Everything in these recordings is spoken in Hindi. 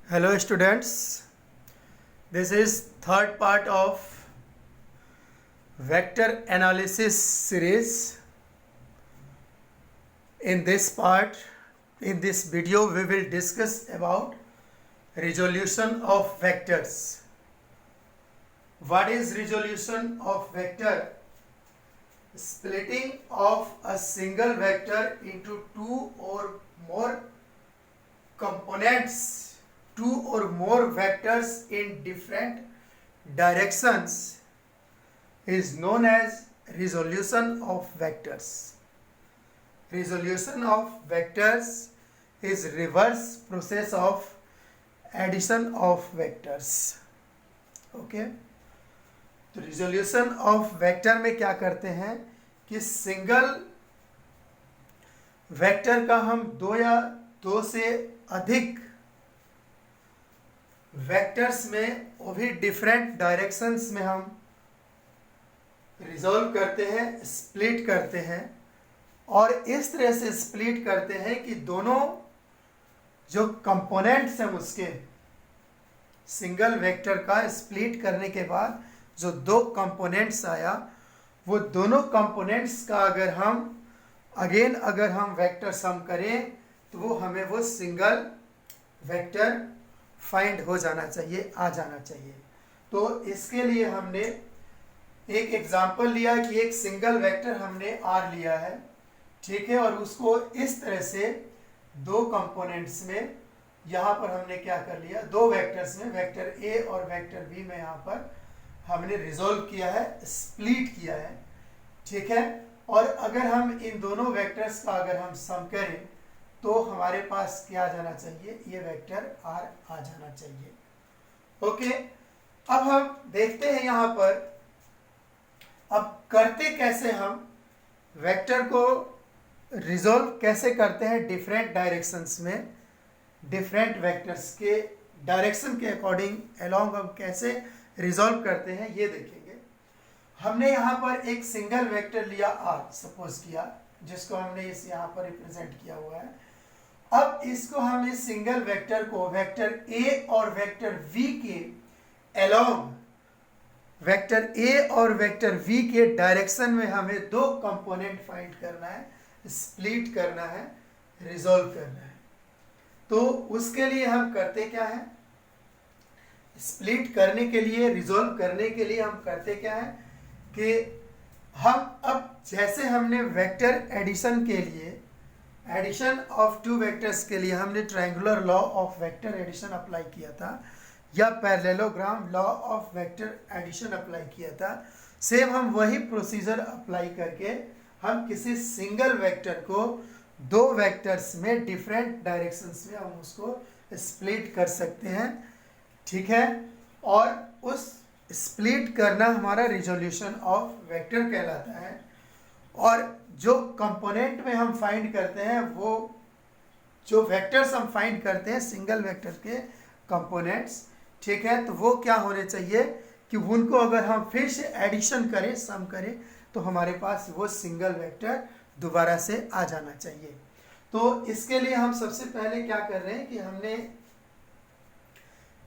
Hello students, this is third part of vector analysis series. In this part, in this video we will discuss about resolution of vectors. What is resolution of vector? Splitting of a single vector into two or more components, two or more vectors in different directions is known as resolution of vectors. Resolution of vectors is reverse process of addition of vectors. Okay? तो रिजोल्यूशन ऑफ वेक्टर में क्या करते हैं कि सिंगल वेक्टर का हम दो या दो से अधिक वेक्टर्स में वो भी डिफरेंट डायरेक्शंस में हम रिजोल्व करते हैं, स्प्लिट करते हैं और इस तरह से स्प्लिट करते हैं कि दोनों जो कंपोनेंट्स हैं उसके सिंगल वेक्टर का स्प्लिट करने के बाद जो दो कंपोनेंट्स आया वो दोनों कंपोनेंट्स का अगर हम वेक्टर सम करें तो वो हमें वो सिंगल वेक्टर फाइंड हो जाना चाहिए, आ जाना चाहिए। तो इसके लिए हमने एक एग्जांपल लिया कि एक सिंगल वेक्टर हमने आर लिया है, ठीक है, और उसको इस तरह से दो कंपोनेंट्स में यहाँ पर हमने क्या कर लिया, दो वेक्टर्स में वेक्टर ए और वेक्टर बी में यहाँ पर हमने रिजोल्व किया है, स्प्लिट किया है, ठीक है। और अगर हम इन दोनों वेक्टर्स का अगर हम सम करें तो हमारे पास क्या आ जाना चाहिए, ये वेक्टर आर आ जाना चाहिए। ओके, अब हम देखते हैं यहाँ पर अब करते कैसे हम वेक्टर को रिजोल्व कैसे करते हैं डिफरेंट डायरेक्शंस में, डिफरेंट वेक्टर्स के डायरेक्शन के अकॉर्डिंग अलोंग हम कैसे रिजोल्व करते हैं ये देखेंगे। हमने यहाँ पर एक सिंगल वेक्टर लिया आर, सपोज किया, जिसको हमने इस यहाँ पर रिप्रेजेंट किया हुआ है। अब इसको हम इस सिंगल वेक्टर को वेक्टर ए और वेक्टर वी के अलोंग वेक्टर ए और वेक्टर वी के डायरेक्शन में हमें दो कंपोनेंट फाइंड करना है, स्प्लिट करना है, रिजोल्व करना है। तो उसके लिए हम करते क्या है, स्प्लिट करने के लिए, रिजोल्व करने के लिए हम करते क्या है कि हम अब जैसे हमने वेक्टर एडिशन के लिए, एडिशन ऑफ टू वेक्टर्स के लिए हमने triangular law of vector addition apply किया था या parallelogram law of vector addition apply किया था, सेम हम वही प्रोसीजर अप्लाई करके हम किसी सिंगल वेक्टर को दो वेक्टर्स में डिफरेंट डायरेक्शंस में हम उसको स्प्लिट कर सकते हैं, ठीक है। और उस स्प्लिट करना हमारा रिजोल्यूशन ऑफ वेक्टर कहलाता है। और जो कंपोनेंट में हम फाइंड करते हैं, वो जो वेक्टर्स हम फाइंड करते हैं सिंगल वेक्टर के कंपोनेंट्स, ठीक है, तो वो क्या होने चाहिए कि उनको अगर हम फिर से एडिशन करें, सम करें, तो हमारे पास वो सिंगल वेक्टर दोबारा से आ जाना चाहिए। तो इसके लिए हम सबसे पहले क्या कर रहे हैं कि हमने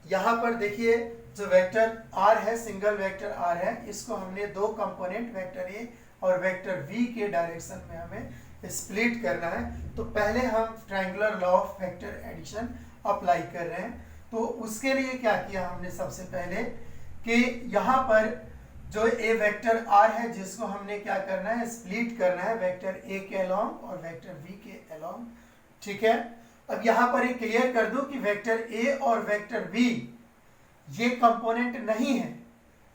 यहाँ पर देखिए जो वेक्टर आर है, सिंगल वेक्टर आर है, इसको हमने दो कंपोनेंट वेक्टर ए और वेक्टर वी के डायरेक्शन में हमें स्प्लिट करना है। तो पहले हम triangular law of vector addition apply कर रहे हैं। तो उसके लिए क्या किया हमने सबसे पहले कि यहाँ पर जो ए वेक्टर आर है जिसको हमने क्या करना है, स्प्लिट करना है वेक्टर ए के अलोंग और वेक्टर वी के अलोंग, ठीक है। अब यहाँ पर एक क्लियर कर दूं कि वेक्टर ए और वेक्टर बी ये कंपोनेंट नहीं है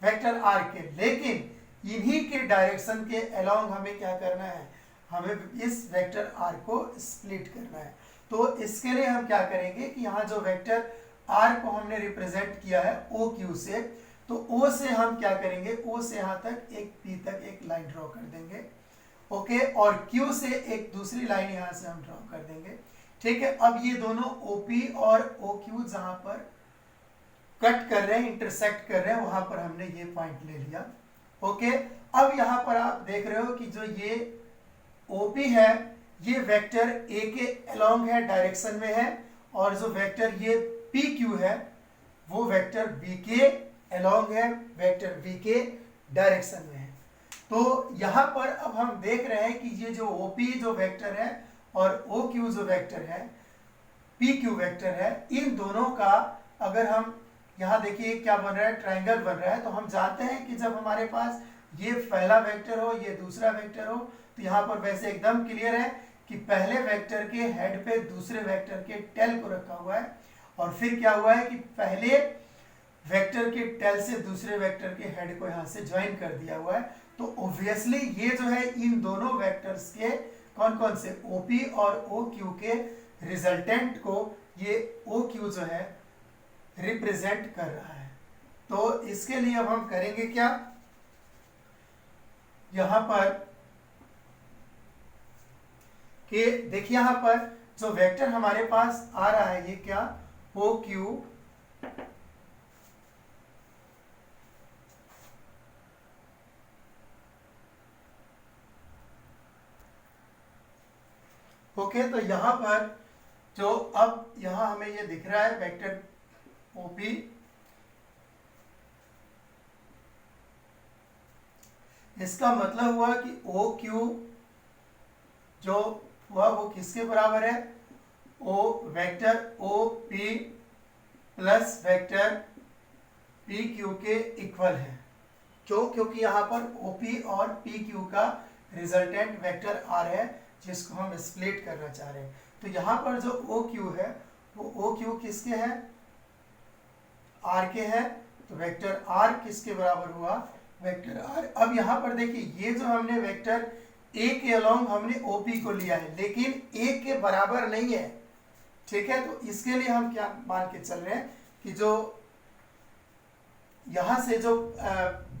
वेक्टर आर के, लेकिन इन्हीं के डायरेक्शन के अलोंग हमें क्या करना है, हमें इस वेक्टर आर को स्प्लिट करना है। तो इसके लिए हम क्या करेंगे कि यहाँ जो वेक्टर आर को हमने रिप्रेजेंट किया है ओ क्यू से, तो ओ से हम क्या करेंगे, ओ से यहाँ तक एक पी तक एक लाइन ड्रॉ कर देंगे, ओके, और क्यू से एक दूसरी लाइन यहाँ से हम ड्रॉ कर देंगे, ठीक है। अब ये दोनों OP और OQ जहां पर कट कर रहे हैं, इंटरसेक्ट कर रहे हैं, वहां पर हमने ये पॉइंट ले लिया, ओके। अब यहां पर आप देख रहे हो कि जो ये OP है ये वेक्टर ए के अलोंग है, डायरेक्शन में है, और जो वेक्टर ये पी क्यू है वो वेक्टर बी के अलोंग है, वेक्टर बी के डायरेक्शन में है। तो यहाँ पर अब हम देख रहे हैं कि ये जो OP जो वेक्टर है और OQ जो वेक्टर है, PQ वेक्टर है, इन दोनों का अगर हम यहाँ देखिए क्या बन रहा है, ट्रायंगल बन रहा है। तो हम जानते हैं कि जब हमारे पास ये पहला वेक्टर हो, ये दूसरा वेक्टर हो, तो यहाँ पर वैसे एकदम क्लियर है कि पहले वेक्टर के हेड पे दूसरे वेक्टर के टेल को रखा हुआ है, और फिर क्या हुआ है कि पहले वेक्टर के टेल से दूसरे वेक्टर के हेड को यहाँ से ज्वाइन कर दिया हुआ है। तो ऑब्वियसली ये जो है इन दोनों वेक्टर्स के कौन कौन से OP और OQ के रिजल्टेंट को ये OQ जो है रिप्रेजेंट कर रहा है। तो इसके लिए अब हम करेंगे क्या, यहां पर कि देखिए यहां पर जो वेक्टर हमारे पास आ रहा है ये क्या, OQ ओके। तो यहां पर जो अब यहां हमें ये दिख रहा है वेक्टर OP, इसका मतलब हुआ कि OQ जो हुआ वो किसके बराबर है, vector OP plus vector PQ के इक्वल है। क्यों? क्योंकि यहाँ पर OP और PQ का रिजल्टेंट वेक्टर R है जिसको हम स्प्लिट करना चाह रहे हैं। तो यहाँ पर जो OQ है वो OQ किसके है, R के है। तो वेक्टर R किसके बराबर हुआ, वेक्टर R। अब यहाँ पर देखिए ये जो हमने वेक्टर A के अलोंग हमने OP को लिया है, लेकिन A के बराबर नहीं है, ठीक है। तो इसके लिए हम क्या मान के चल रहे हैं कि जो यहां से जो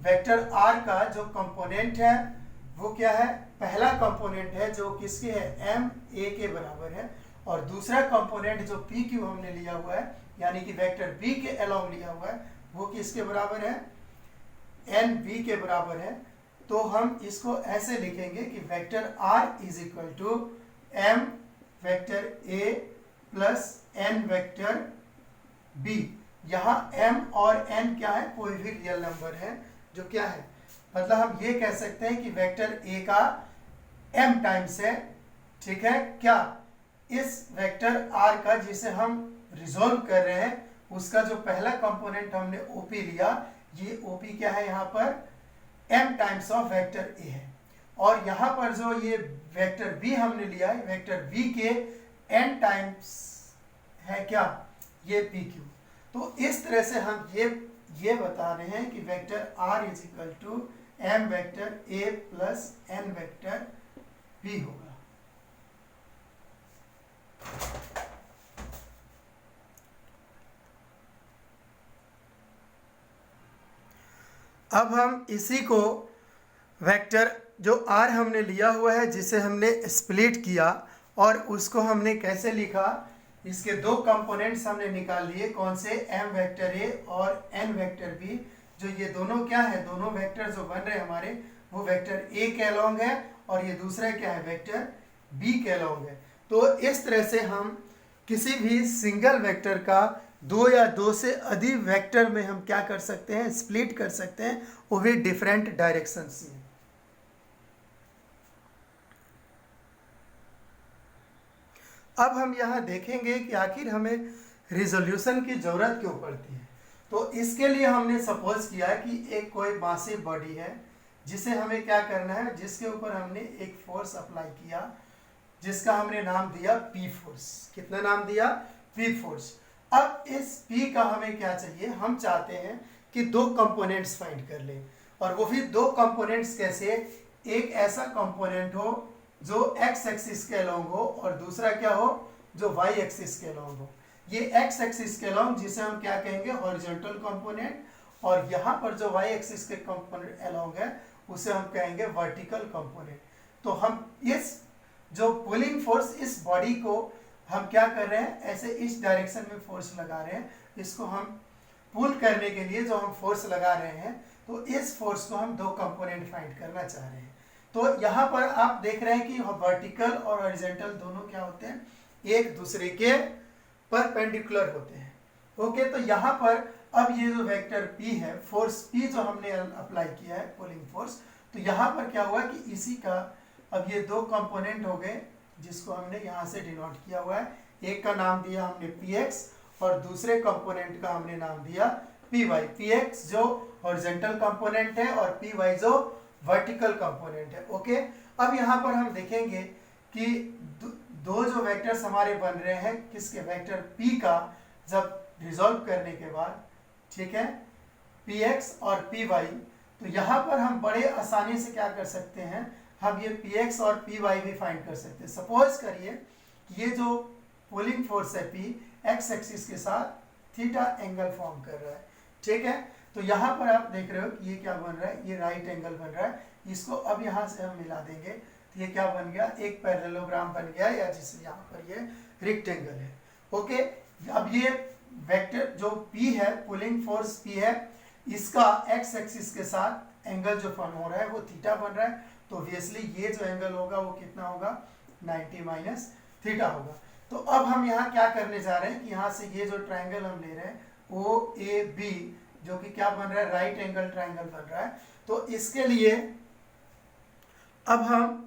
वेक्टर R का जो कंपोनेंट है वो क्या है, पहला कंपोनेंट है जो किसके है, MA के बराबर है, और दूसरा कंपोनेंट जो PQ हमने लिया हुआ है यानी कि वेक्टर B के अलोंग लिया हुआ है वो किसके बराबर है, NB के बराबर है। तो हम इसको ऐसे लिखेंगे कि vector R is equal to M vector A plus N vector B। यहाँ M और N क्या है, कोई भी रियल नंबर है जो क्या है, मतलब हम ये कह सकते हैं कि वेक्टर A का M टाइम्स है, ठीक है क्या, इस वेक्टर R का जिसे हम रिजोल्व कर रहे हैं उसका जो पहला कंपोनेंट हमने OP लिया, ये OP क्या है यहाँ पर M times of vector A है, और यहाँ पर जो ये वेक्टर B हमने लिया है वेक्टर B के N टाइम्स है क्या, ये PQ। तो इस तरह से हम ये बता रहे हैं कि vector R is equal to M vector A plus N vector B होगा। अब हम इसी को वेक्टर जो R हमने लिया हुआ है जिसे हमने स्प्लिट किया और उसको हमने कैसे लिखा, इसके दो कंपोनेंट्स हमने निकाल लिए, कौन से, M वेक्टर A और N वेक्टर B। जो ये दोनों क्या है, दोनों वेक्टर जो बन रहे हैं हमारे वो वेक्टर A के अलोंग है और ये दूसरा क्या है, वेक्टर B के अलोंग है। तो इस तरह से हम किसी भी सिंगल वेक्टर का दो या दो से अधिक वेक्टर में हम क्या कर सकते हैं, स्प्लिट कर सकते हैं, वो भी डिफरेंट डायरेक्शंस में। अब हम यहाँ देखेंगे कि आखिर हमें रिजोल्यूशन की जरूरत क्यों पड़ती है। तो इसके लिए हमने सपोज किया कि एक कोई मासिव बॉडी है जिसे हमें क्या करना है, जिसके ऊपर हमने एक फोर्स अप्लाई किया जिसका हमने नाम दिया P फोर्स। कितना नाम दिया, P फोर्स। अब इस P का हमें क्या चाहिए, हम चाहते हैं कि दो कंपोनेंट्स फाइंड कर लें, और वो भी दो कंपोनेंट्स कैसे, एक ऐसा कंपोनेंट हो जो x एक्सिस के अलोंग हो और दूसरा क्या हो, जो y एक्सिस के अलोंग हो। ये x एक्सिस के अलोंग जिसे हम क्या कहेंगे, हॉरिजॉन्टल कंपोनेंट, और यहाँ पर जो y एक्सिस के कंपोनेंट अलोंग है उसे हम कहेंगे वर्टिकल कंपोनेंट। तो हम इस जो पुलिंग फोर्स, इस बॉडी को हम क्या कर रहे हैं, ऐसे इस डायरेक्शन में फोर्स लगा रहे हैं, इसको हम पुल करने के लिए जो हम फोर्स लगा रहे हैं, तो इस फोर्स को हम दो कंपोनेंट फाइंड करना चाह रहे हैं। तो यहाँ पर आप देख रहे हैं कि वर्टिकल और हॉरिजॉन्टल दोनों क्या होते हैं, एक दूसरे के परपेंडिकुलर होते हैं। ओके, तो यहाँ पर अब ये जो वेक्टर P है, फोर्स P जो हमने अप्लाई किया है, पुलिंग फोर्स, तो यहाँ पर क्या हुआ कि इसी का अब ये दो कंपोनेंट हो गए जिसको हमने यहाँ से डिनोट किया हुआ है। एक का नाम दिया हमने Px और दूसरे कंपोनेंट का हमने नाम दिया Py। Px जो हॉरिजॉन्टल कंपोनेंट है और Py जो वर्टिकल कंपोनेंट है। ओके, अब यहाँ पर हम देखेंगे कि दो जो वेक्टर्स हमारे बन रहे हैं, किसके, वेक्टर P का जब रिजॉल्व करने के बाद, ठीक है, Px और Py, तो यहाँ पर हम बड़े आसानी से क्या कर सकते हैं, हम ये Px और Py भी फाइंड कर सकते हैं। सपोज करिए कि ये जो पुलिंग फोर्स है P एक्स एक्सिस के साथ थीटा एंगल फॉर्म कर रहा है, ठीक है। तो यहाँ पर आप देख रहे हो कि ये क्या बन रहा है, ये राइट एंगल बन रहा है। इसको अब यहाँ से हम मिला देंगे तो ये क्या बन गया, एक पैरेललोग्राम बन गया, या जिससे यहाँ पर ये रेक्टेंगल है। ओके, अब ये वेक्टर जो P है, पुलिंग फोर्स P है, इसका एक्स एक्सिस के साथ एंगल जो फॉर्म हो रहा है वो थीटा बन रहा है। तो ऑब्वियसली ये जो एंगल होगा वो कितना होगा, 90 माइनस थीटा होगा। तो अब हम यहाँ क्या करने जा रहे हैं कि यहाँ से ये जो ट्राइंगल हम ले रहे हैं OAB, जो कि क्या बन रहा है, राइट एंगल ट्राइंगल बन रहा है। तो इसके लिए अब हम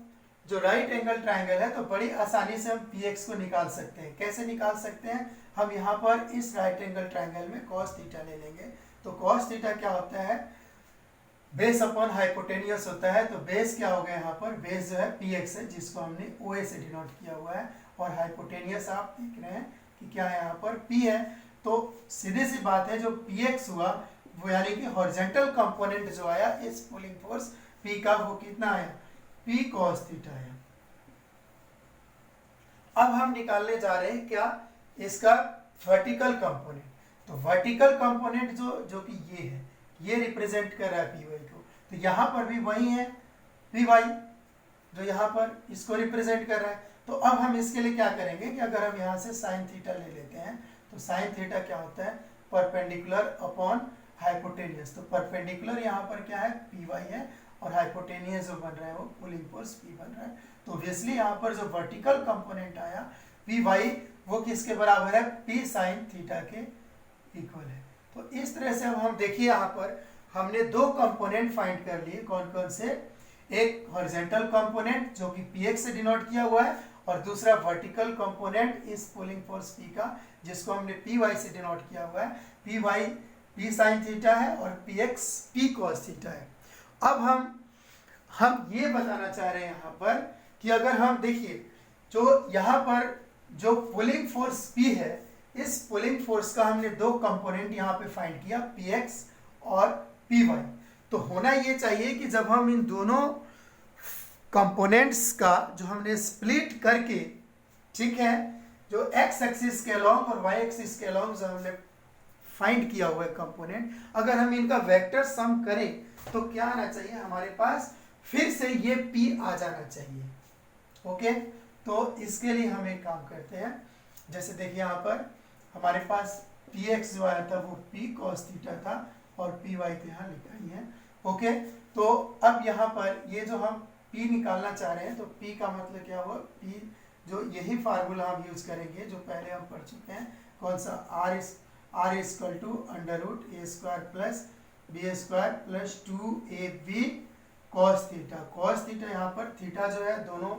जो राइट एंगल ट्राइंगल है, तो बड़ी आसानी से हम Px को निकाल सकते हैं। कैसे निकाल सकते हैं, हम यहाँ पर इस राइट एंगल ट्राइंगल में cos थीटा ले लेंगे। तो cos थीटा क्या होता है, बेस अपॉन हाइपोटेनियस होता है। तो बेस क्या हो गया यहाँ पर, बेस जो है Px है, जिसको हमने OA से डिनोट किया हुआ है, और हाइपोटेनियस आप देख रहे हैं कि क्या है, यहाँ पर P है। तो सीधी सी बात है, जो Px हुआ वो यानी कि हॉरिजॉन्टल कंपोनेंट जो आया इस पुलिंग फोर्स P का, वो कितना आया, P cos थीटा है। अब हम निकालने जा रहे हैं क्या, इसका वर्टिकल कंपोनेंट। तो वर्टिकल कंपोनेंट जो कि ये है, ये रिप्रेजेंट कर रहा है Py को। तो यहाँ पर भी वही है Py जो यहाँ पर इसको रिप्रेजेंट कर रहा है। तो अब हम इसके लिए क्या करेंगे कि अगर हम यहाँ से साइन थीटा ले लेते हैं, तो साइन थीटा क्या होता है, परपेंडिकुलर अपॉन हाइपोटेनियस। तो परपेंडिकुलर यहाँ पर क्या है, Py है, और हाइपोटेनियस जो बन रहा है वो पुलिंग फोर्स P बन रहा है। तो ऑब्वियसली यहाँ पर जो वर्टिकल कंपोनेंट आया Py, वो किसके बराबर है, P साइन थीटा के इक्वल है। तो इस तरह से अब हम देखिए, यहाँ पर हमने दो कंपोनेंट फाइंड कर लिए। कौन कौन से, एक हॉरिजॉन्टल कंपोनेंट जो कि Px से डिनोट किया हुआ है, और दूसरा वर्टिकल कंपोनेंट इस पुलिंग फोर्स P का, जिसको हमने Py से डिनोट किया हुआ है। Py P साइन थीटा है और Px P cos थीटा है। अब हम ये बताना चाह रहे हैं यहाँ पर कि अगर हम देखिए, जो यहाँ पर जो पुलिंग फोर्स P है, इस पुलिंग फोर्स का हमने दो कंपोनेंट यहाँ पे फाइंड किया, Px और Py। तो होना ये चाहिए कि जब हम इन दोनों कंपोनेंट्स का जो हमने स्प्लिट करके, ठीक है, जो x एक्सिस के अलोंग और y एक्सिस के अलोंग जो हमने फाइंड किया हुआ है कंपोनेंट, अगर हम इनका वेक्टर सम करें तो क्या आना चाहिए हमारे पास, फिर से ये P आ जाना चाहिए। ओके, तो इसके लिए हम एक काम करते हैं, जैसे देखिए यहाँ पर हमारे पास Px जो आया था वो P cos थीटा था, और Py तो यहाँ लिखा ही है। ओके, तो अब यहाँ पर ये जो हम P निकालना चाह रहे हैं, तो P का मतलब क्या हुआ, P जो यही फार्मूला हम यूज करेंगे जो पहले हम पढ़ चुके हैं, कौन सा, R equal to under root A square plus B square plus 2ab cos theta. cos theta यहाँ पर थीटा जो है, दोनों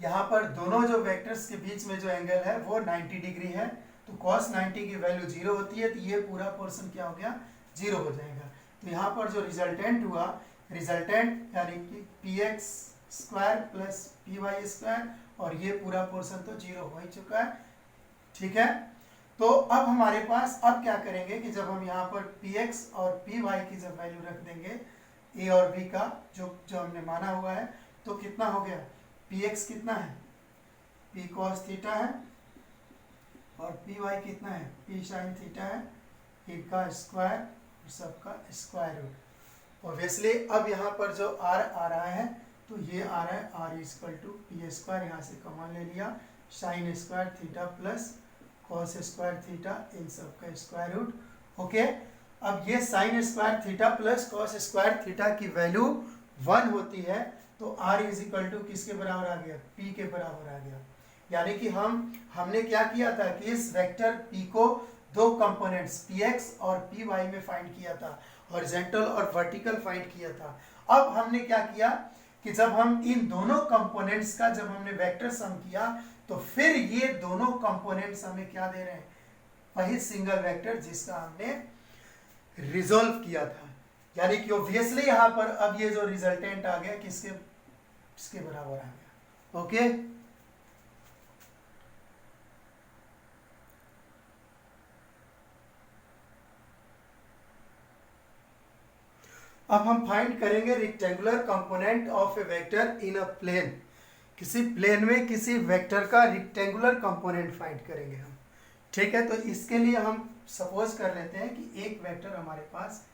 यहाँ पर दोनों जो वेक्टर्स के बीच में जो एंगल है वो 90 डिग्री है। तो cos 90 की वैल्यू 0 होती है, तो ये पूरा पोर्शन क्या हो गया, 0 हो जाएगा। तो यहाँ पर जो रिजल्टेंट हुआ, रिजल्टेंट यानी कि Px square plus Py square, और ये पूरा पोर्शन तो 0 हो ही चुका है, ठीक है। तो अब हमारे पास, अब क्या करेंगे कि जब हम यहाँ पर Px और Py की जब वैल्यू रख देंगे a और b का, जो हमने माना हुआ है, तो कितना हो गया, Px कितना है, P cos थीटा है, और Py कितना है, P sin थीटा है, इनका स्क्वायर और सबका स्क्वायर रूट। ऑब्वियसली अब यहाँ पर जो r आ रहा है, तो ये आ रहा है r equal to P square, यहाँ से कॉमन ले लिया, sine square theta plus cos square theta, इन सब का स्क्वायर रूट। ओके, अब ये sine square theta plus cos square theta की वैल्यू 1 होती है, तो r इज इक्वल टू किसके बराबर आ गया, P के बराबर आ गया। यानी कि हमने क्या किया था कि इस वेक्टर p को दो कंपोनेंट्स px और py में फाइंड किया था, हॉरिजॉन्टल और वर्टिकल फाइंड किया था। अब हमने क्या किया कि जब हम इन दोनों कंपोनेंट्स का जब हमने वेक्टर सम किया तो फिर ये दोनों कंपोनेंट्स हमें क्या दे रहे हैं, वही सिंगल वेक्टर जिसका हमने रिजोल्व किया था। यानी कि ऑब्वियसली यहां पर अब ये जो रिजल्टेंट आ गया किसके बराबर आ गया। ओके, अब हम फाइंड करेंगे rectangular component of a vector in a plane. किसी प्लेन में किसी वेक्टर का रेक्टेंगुलर कंपोनेंट फाइंड करेंगे हम। ठीक है, तो इसके लिए हम सपोज कर लेते हैं कि एक वेक्टर हमारे पास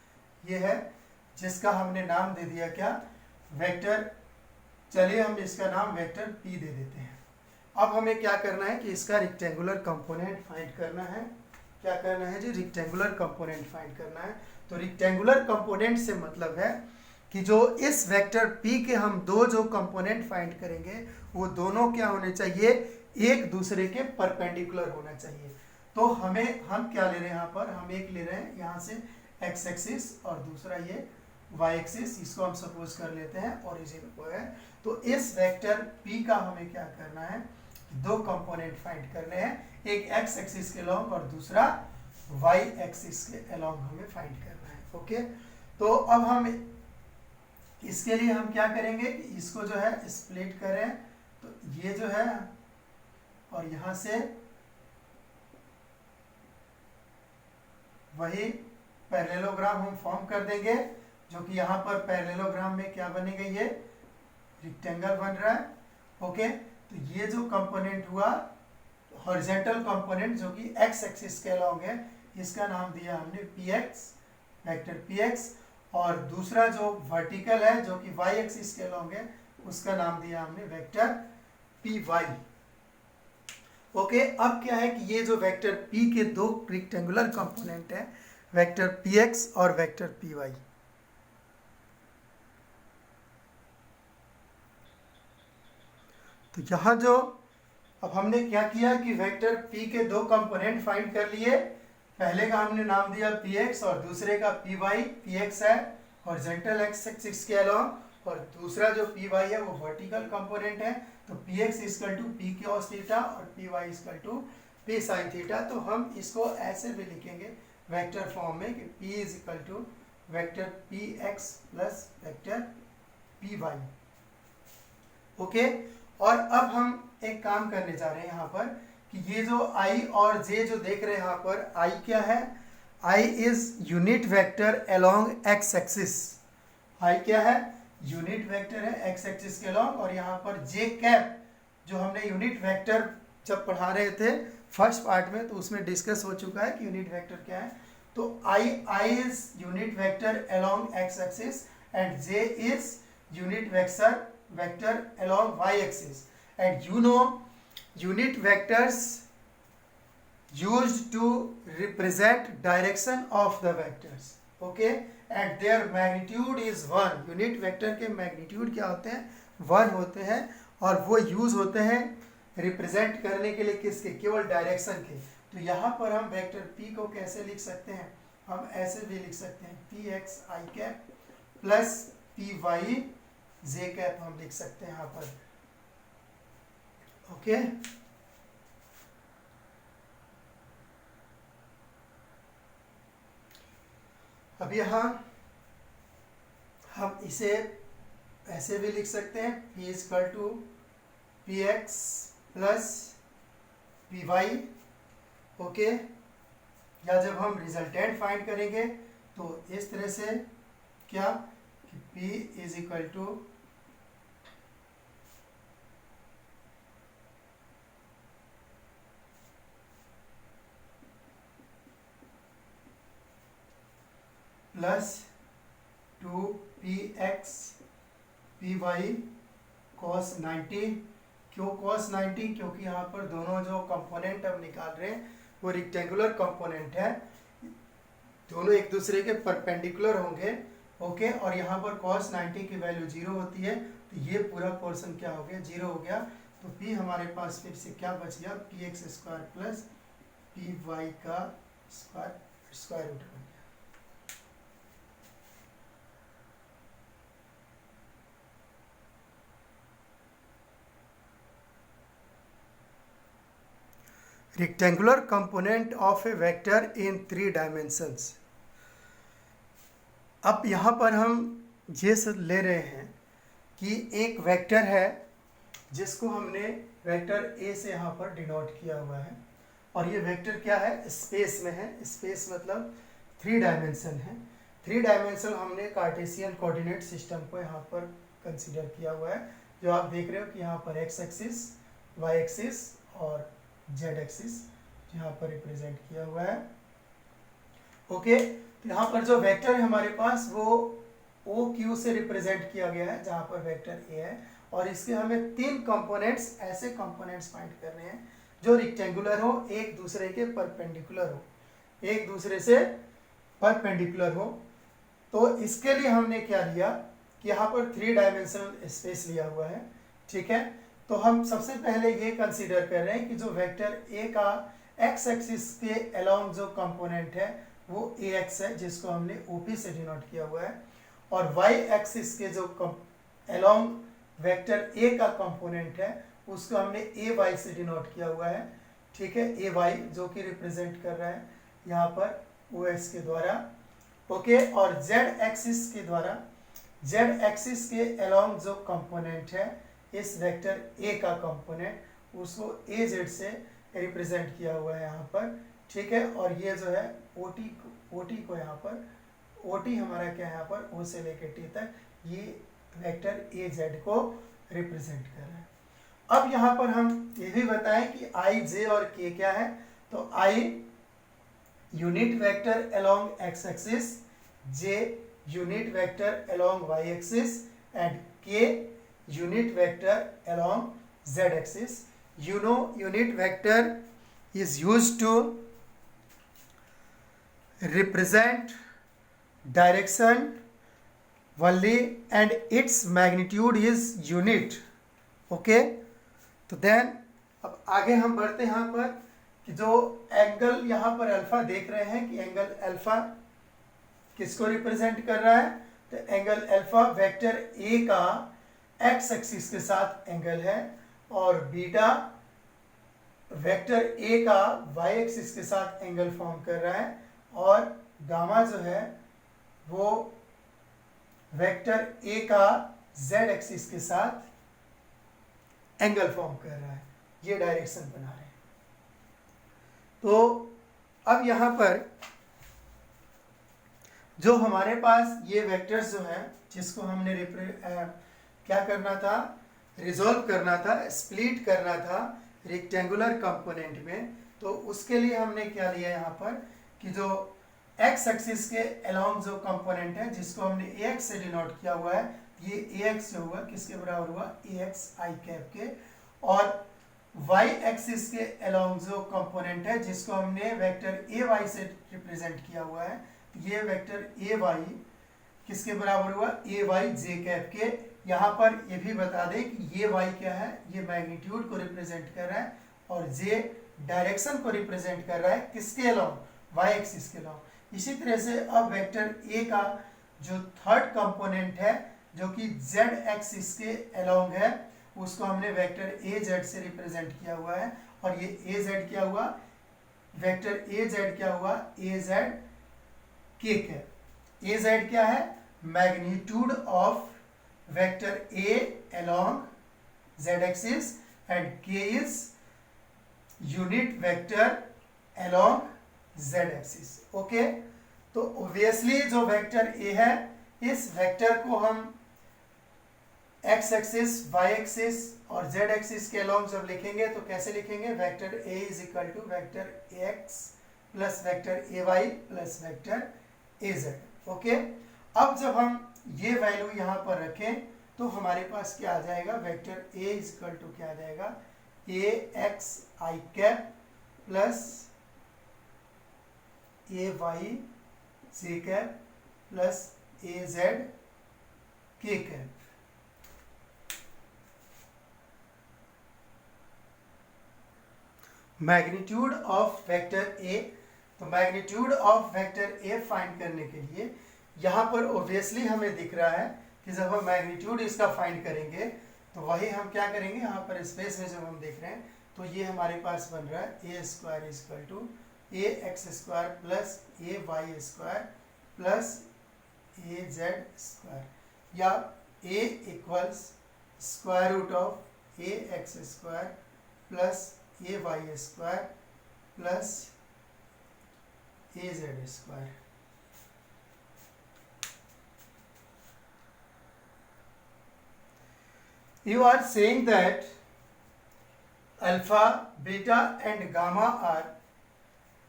ये है जिसका हमने नाम दे दिया क्या, वेक्टर। चलिए हम इसका नाम वेक्टर p दे देते हैं। अब हमें क्या करना है कि इसका रेक्टेंगुलर कंपोनेंट फाइंड करना है। क्या करना है जी, रेक्टेंगुलर कंपोनेंट फाइंड करना है। तो रेक्टेंगुलर कंपोनेंट से मतलब है कि जो इस वेक्टर p के हम दो जो कंपोनेंट फाइंड करेंगे वो दोनों क्या होने चाहिए, एक दूसरे के परपेंडिकुलर होना चाहिए। तो हम क्या ले रहे हैं यहाँ पर, हम एक ले रहे हैं यहाँ से x एक्सिस और दूसरा ये y एक्सिस, इसको हम सपोज कर लेते हैं ओरिजिन को है। तो इस वेक्टर p का हमें क्या करना है, दो कंपोनेंट फाइंड करने हैं, एक x एक्सिस के लॉन्ग और दूसरा y एक्सिस के अलॉन्ग हमें फाइंड करना है। ओके, तो अब हम इसके लिए हम क्या करेंगे कि इसको जो है स्प्लिट करें, तो ये जो है और यहां से वही पैरेललोग्राम हम फॉर्म कर देंगे, जो कि यहाँ पर पैरेललोग्राम में क्या बनेगा, ये रेक्टेंगल बन रहा है। ओके, तो ये जो कंपोनेंट हुआ हॉरिजॉन्टल कंपोनेंट जो कि x एक्सिस के अलॉन्ग है, इसका नाम दिया हमने px, वेक्टर px, और दूसरा जो वर्टिकल है जो कि y एक्सिस के अलॉन्ग है उसका नाम दिया हमने वेक्टर py। ओके, अब क्या है कि ये जो वेक्टर p के दो रेक्टेंगुलर कंपोनेंट है, वेक्टर px और वेक्टर py। तो यहाँ जो अब हमने क्या किया कि वेक्टर p के दो कंपोनेंट फाइंड कर लिए। पहले का हमने नाम दिया px और दूसरे का py। px है हॉरिजॉन्टल एक्स एक्सिस के अलॉन्ग और दूसरा जो py है वो वर्टिकल कंपोनेंट है। तो px equal to p cos theta और py equal to p sin theta. तो हम इसको ऐसे भी लिखेंगे वेक्टर फॉर्म में कि p is equal to vector px plus vector py। Okay, और अब हम एक काम करने जा रहे हैं यहाँ पर कि ये जो i और j जो देख रहे हैं यहाँ पर, i क्या है, i is unit vector along x axis. i क्या है, यूनिट वेक्टर है x एक्सिस के अलोंग। और यहाँ पर j कैप जो हमने यूनिट वेक्टर जब पढ़ा रहे थे फर्स्ट पार्ट में तो उसमें डिस्कस हो चुका है कि यूनिट वेक्टर क्या है। तो i is unit vector along x axis and j is unit vector along y axis, and you know unit vectors used to represent direction of the vectors, okay, and their magnitude is 1। Unit vector के मैग्नीट्यूड क्या होते हैं, 1 होते हैं, और वो यूज होते हैं रिप्रेजेंट करने के लिए किसके, केवल डायरेक्शन के। तो यहाँ पर हम वेक्टर p को कैसे लिख सकते हैं, हम ऐसे भी लिख सकते हैं px i cap plus py j cap हम लिख सकते हैं यहाँ पर। ओके, अब यहाँ हम इसे ऐसे भी लिख सकते हैं p equal to px plus py। Okay, या जब हम रिजल्टेंट फाइंड करेंगे तो इस तरह से क्या कि p is equal two plus 2px py cos 90। क्यों cos 90, क्योंकि यहाँ पर दोनों जो कंपोनेंट हम निकाल रहे हैं वो रेक्टेंगुलर कंपोनेंट है, दोनों एक दूसरे के परपेंडिकुलर होंगे। ओके, और यहाँ पर cos 90 की वैल्यू 0 होती है, तो ये पूरा पोर्शन क्या हो गया, 0 हो गया। तो p हमारे पास फिर से क्या बच गया, P X square plus P Y का स्क्वायर रूट बन गया। Rectangular component of a vector in 3 dimensions. अब यहाँ पर हम ये सब ले रहे हैं कि एक वेक्टर है जिसको हमने वेक्टर ए से यहाँ पर डिनोट किया हुआ है, और ये वेक्टर क्या है, स्पेस में है। स्पेस मतलब 3 डायमेंशन है। 3 डायमेंशन हमने कार्टेशियन कोऑर्डिनेट सिस्टम को यहाँ पर कंसीडर किया हुआ है, जो आप देख रहे हो कि यहाँ पर एक्स एक्सिस, वाई एक्सिस और जेड एक्सिस यहाँ पर रिप्रेजेंट किया हुआ है। ओके, तो यहाँ पर जो वेक्टर है हमारे पास वो ओ क्यू से रिप्रेजेंट किया गया है, जहाँ पर वेक्टर ए है, और इसके हमें 3 कंपोनेंट्स, ऐसे कंपोनेंट्स फाइंड करने हैं जो रेक्टेंगुलर हो, एक दूसरे के परपेंडिकुलर हो, एक दूसरे से परपेंडिकुलर हो। तो इसके लिए हमने क्या लिया कि यहाँ पर 3 डायमेंशनल स्पेस लिया हुआ है। ठीक है, तो हम सबसे पहले ये कंसीडर कर रहे हैं कि जो वेक्टर ए का एक्स एक्सिस के अलोंग जो कंपोनेंट है वो ए एक्स है, जिसको हमने ओपी से डिनोट किया हुआ है, और वाई एक्सिस के जो अलोंग वेक्टर ए का कंपोनेंट है उसको हमने ए वाई से डिनोट किया हुआ है। ठीक है, ए वाई जो कि रिप्रेजेंट कर रहा है यहाँ पर ओ एस के द्वारा। ओके, और जेड एक्सिस के द्वारा, जेड एक्सिस के अलोंग जो कंपोनेंट है इस वेक्टर ए का कंपोनेंट, उसको ए जेड से रिप्रेजेंट किया हुआ है यहाँ पर। ठीक है, और ये जो है ओटी को यहाँ पर, ओटी हमारा क्या है यहाँ पर, ओ से लेकर टी तक ये वेक्टर ए जेड को रिप्रेजेंट कर रहा है। अब यहाँ पर हम ये भी बताएं कि आई, जे और के क्या है। तो I unit vector along X axis, J unit vector along Y axis, and K unit vector along z axis. You know, unit vector is used to represent direction only and its magnitude is unit. Okay, तो then अब आगे हम बढ़ते हैं यहाँ पर कि जो एंगल यहाँ पर अल्फा देख रहे हैं कि एंगल अल्फा किसको रिप्रेजेंट कर रहा है। तो एंगल अल्फा वेक्टर ए का एक्स एक्सिस के साथ एंगल है, और बीटा वेक्टर ए का वाई एक्सिस के साथ एंगल फॉर्म कर रहा है, और गामा जो है वो वेक्टर ए का जेड एक्सिस के साथ एंगल फॉर्म कर रहा है। ये डायरेक्शन बना रहे हैं। तो अब यहाँ पर जो हमारे पास ये वेक्टर्स जो है जिसको हमने क्या करना था, रिजॉल्व करना था, स्प्लिट करना था रेक्टेंगुलर कंपोनेंट में, तो उसके लिए हमने क्या लिया यहाँ पर कि जो एक्स एक्सिस के अलोंग जो कंपोनेंट है जिसको हमने ए एक्स से डिनोट किया हुआ है, ये ए एक्स जो हुआ किसके बराबर हुआ, ए एक्स आई कैप के, और वाई एक्सिस के अलोंग जो कंपोनेंट है जिसको हमने वेक्टर ए वाई से रिप्रेजेंट किया हुआ है, ये वेक्टर ए वाई किसके बराबर हुआ, ए वाई जे कैप के। यहाँ पर ये भी बता दें कि ये y क्या है, ये मैग्नीट्यूड को रिप्रेजेंट कर रहा है, और j डायरेक्शन को रिप्रेजेंट कर रहा है किसके अलोंग, y एक्सिस के अलोंग। इसी तरह से अब वेक्टर a का जो थर्ड कंपोनेंट है जो कि z एक्सिस के अलोंग है, उसको हमने वेक्टर a z से रिप्रेजेंट किया हुआ है, और ये a z क्या हुआ, वेक्टर a z क्या हुआ, a z k है। a z क्या है, magnitude of vector A along z axis, and k is unit vector along z axis. Okay, तो obviously जो वेक्टर A है इस वेक्टर को हम x एक्सिस, y एक्सिस और z एक्सिस के along जब लिखेंगे तो कैसे लिखेंगे, vector A is equal to vector ax plus vector ay plus vector az। Okay, अब जब हम ये वैल्यू यहाँ पर रखें तो हमारे पास क्या आ जाएगा, vector a is equal to क्या आ जाएगा, a x i cap plus a y j cap plus a z k cap. Magnitude of vector a. तो magnitude of vector a find करने के लिए यहाँ पर ओब्वियसली हमें दिख रहा है कि जब हम मैग्नीट्यूड इसका फाइंड करेंगे तो वही हम क्या करेंगे, यहाँ पर स्पेस में जब हम देख रहे हैं तो ये हमारे पास बन रहा है a square is equal to a x square plus a y square plus a z square, या a equals square root of a x square plus a y square plus a z square. You are saying that alpha, beta and gamma are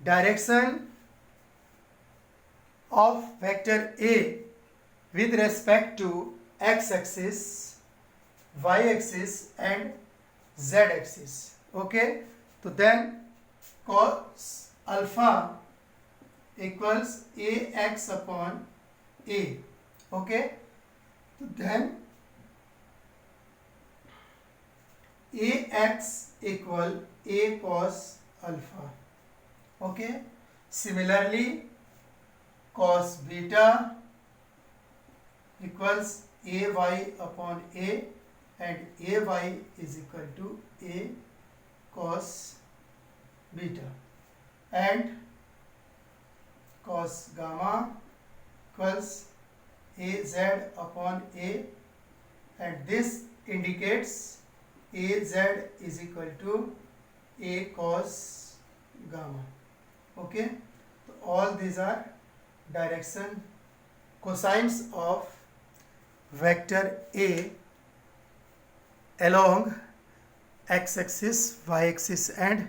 direction of vector A with respect to x-axis, y-axis and z-axis. Okay, so then cos alpha equals ax upon a. Okay, so then ax equal a cos alpha. Okay, similarly cos beta equals ay upon a, and ay is equal to a cos beta, and cos gamma equals az upon a, and this indicates az is equal to a cos gamma. Okay, so all these are direction cosines of vector A along x-axis, y-axis and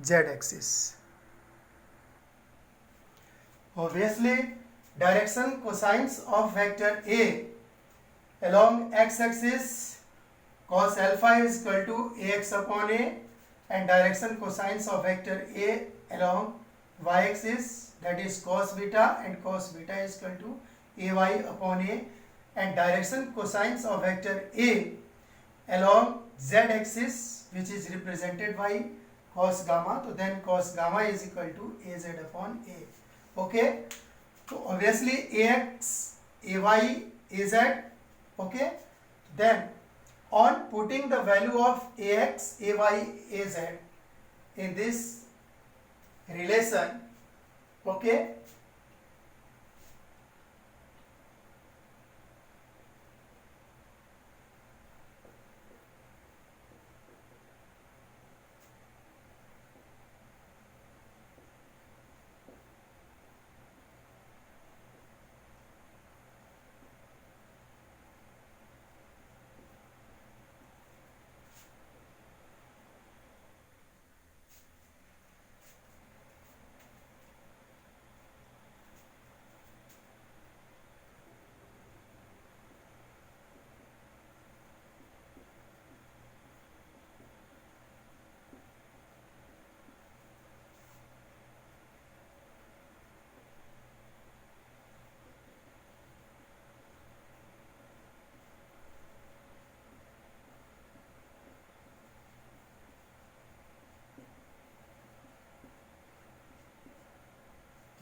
z-axis. Obviously, direction cosines of vector A along x-axis, cos alpha is equal to ax upon a, and direction cosines of vector A along y-axis, that is cos beta, and cos beta is equal to ay upon a, and direction cosines of vector A along z-axis, which is represented by cos gamma, so then cos gamma is equal to az upon a. Okay, so obviously ax, ay, az. Okay, then on putting the value of ax, ay, az in this relation, okay,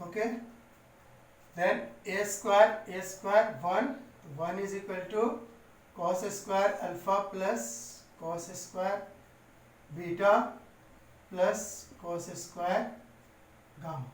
okay, then a square 1 is equal to cos square alpha plus cos square beta plus cos square gamma.